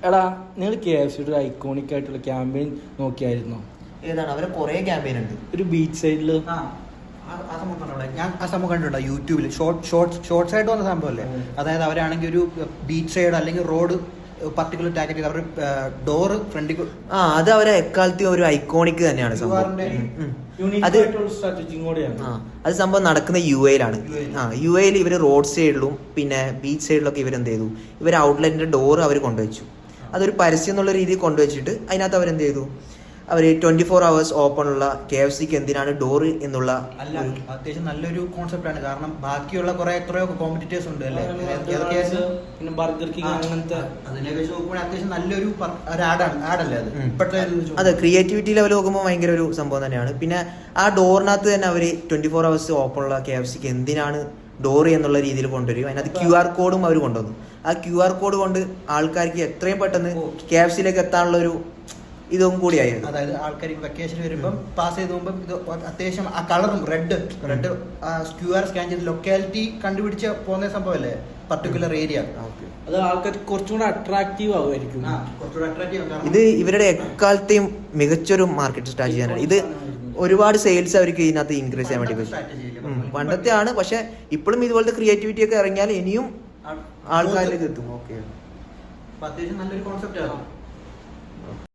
എടാ നിങ്ങൾ KFC ഒരു ഐക്കോണിക് ആയിട്ടുള്ള ക്യാമ്പയിൻ നോക്കിയായിരുന്നോ? ഏതാണ്? അവരെ കുറെ ക്യാമ്പയിൻ ഉണ്ട്. ഒരു ബീച്ച് സൈഡില് ആ സംഭവം കണ്ടോ? ഞാൻ ആ സംഭവം കണ്ടിട്ടുണ്ടോ യൂട്യൂബിൽ? ഷോർട്സ് ആയിട്ട് വന്ന സംഭവമല്ലേ? അതായത് അവരാണെങ്കിൽ ഒരു ബീച്ച് സൈഡ് അല്ലെങ്കിൽ റോഡ് പർട്ടിക്കുലർ ടാർഗറ്റ് ചെയ്ത് അവരുടെ ഡോറ് ഫ്രണ്ടിൽ അത് അവരെ എക്കാലത്തെയും ഒരു ഐക്കോണിക് തന്നെയാണ് സംഭവം. അത് സംഭവം നടക്കുന്ന UAE-ലാണ്. UAE-ൽ ഇവര് റോഡ് സൈഡിലും പിന്നെ ബീച്ച് സൈഡിലൊക്കെ ഇവരെന്ത് ചെയ്തു, ഇവർ ഔട്ട്ലെറ്റിന്റെ ഡോർ അവർ കൊണ്ടുവച്ചു. അതൊരു പരസ്യം എന്നുള്ള രീതിയിൽ കൊണ്ടുവച്ചിട്ട് അതിനകത്ത് അവരെന്ത് ചെയ്തു, അവർ 24 hours ഓപ്പൺ ഉള്ള KFCക്ക് എന്തിനാണ് ഡോറ് എന്നുള്ള അത്യാവശ്യം നല്ലൊരു കോൺസെപ്റ്റ് ആണ്. കാരണം ബാക്കിയുള്ള കുറെ എത്രയോ കോമ്പറ്റീറ്റേഴ്സ് ഉണ്ട് അല്ലേ? പിന്നെ ബർഗർ കിങ് അങ്ങനത്തെ അതിനെ വെച്ച് നോക്കുമ്പോൾ അത്യാവശ്യം നല്ലൊരു ആഡല്ലേ അത് ഇപ്പോഴത്തെ. അതെ, ക്രിയേറ്റിവിറ്റി ലെവൽ നോക്കുമ്പോൾ ഭയങ്കര ഒരു സംഭവം തന്നെയാണ്. പിന്നെ ആ ഡോറിനകത്ത് തന്നെ അവർ 24 hours ഓപ്പൺ ഉള്ള KFCക്ക് എന്തിനാണ് ഡോറ് എന്നുള്ള രീതിയിൽ കൊണ്ടുവരും. അതിനകത്ത് QR കോഡും അവർ കൊണ്ടുവന്നു. ആ QR കോഡ് കൊണ്ട് ആൾക്കാർക്ക് എത്രയും പെട്ടെന്ന് KFCയിലേക്ക് എത്താനുള്ള ഒരു ഇതും കൂടിയായിരുന്നു. അതായത് ആൾക്കാർ വെക്കേഷൻ വരുമ്പം പാസ് ചെയ്ത് പോകുമ്പോൾ ഇത് അത്യാവശ്യം ആ കളറും റെഡ് QR സ്കാൻ ചെയ്ത് ലൊക്കാലിറ്റി കണ്ടുപിടിച്ച് പോകുന്ന സംഭവമല്ലേ പർട്ടിക്കുലർ ഏരിയ. അത് ആൾക്കാർ കുറച്ചുകൂടെ അട്രാക്റ്റീവ് ആവുമായിരിക്കും. ഇത് ഇവരുടെ എക്കാലത്തെയും മികച്ചൊരു മാർക്കറ്റ് സ്ട്രാറ്റജി ആണ്. ഇത് ഒരുപാട് സെയിൽസ് അവർക്ക് ഇതിനകത്ത് ഇൻക്രീസ് ചെയ്യാൻ വേണ്ടി പറ്റും. പണ്ടത്തെ ആണ്, പക്ഷെ ഇപ്പോഴും ഇതുപോലത്തെ ക്രിയേറ്റിവിറ്റി ഒക്കെ ഇറങ്ങിയാൽ ഇനിയും ആൾക്കാരിലേക്ക് എത്തും. അത്യാവശ്യം നല്ലൊരു കോൺസെപ്റ്റ് ആണ്.